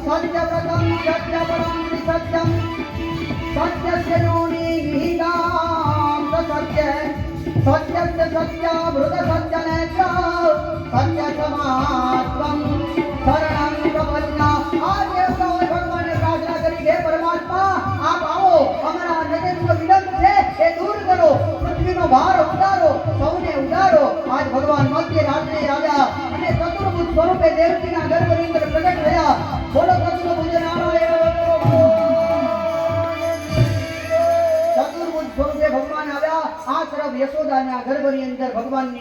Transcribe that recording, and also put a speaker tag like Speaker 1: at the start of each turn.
Speaker 1: सत्य प्रथम सत्य परम सत्यम सत्यस्य योनि निहितां सत्य सत्यस्य सत्यामृत सत्यनेत्र सत्य समात्मं शरणं प्रपन्ना। आज देवताओं भगवान ने प्रार्थना करी हे परमात्मा आप आओ हमारा नजर विलंब है ये दूर करो पृथ्वी नो भार उतारो सौने उतारो। आज भगवान मध्य रात्रि આવ્યા અને ચતુર્ભુજ સ્વરૂપે દેવકીના ગર્ભની અંદર પ્રગટ થયા। બોલો ચતુર્ભુજ નારાયણ ચતુર્ભુજ સ્વરૂપે ભગવાન આવ્યા। આ તરફ યશોદાના ગર્ભની અંદર ભગવાનની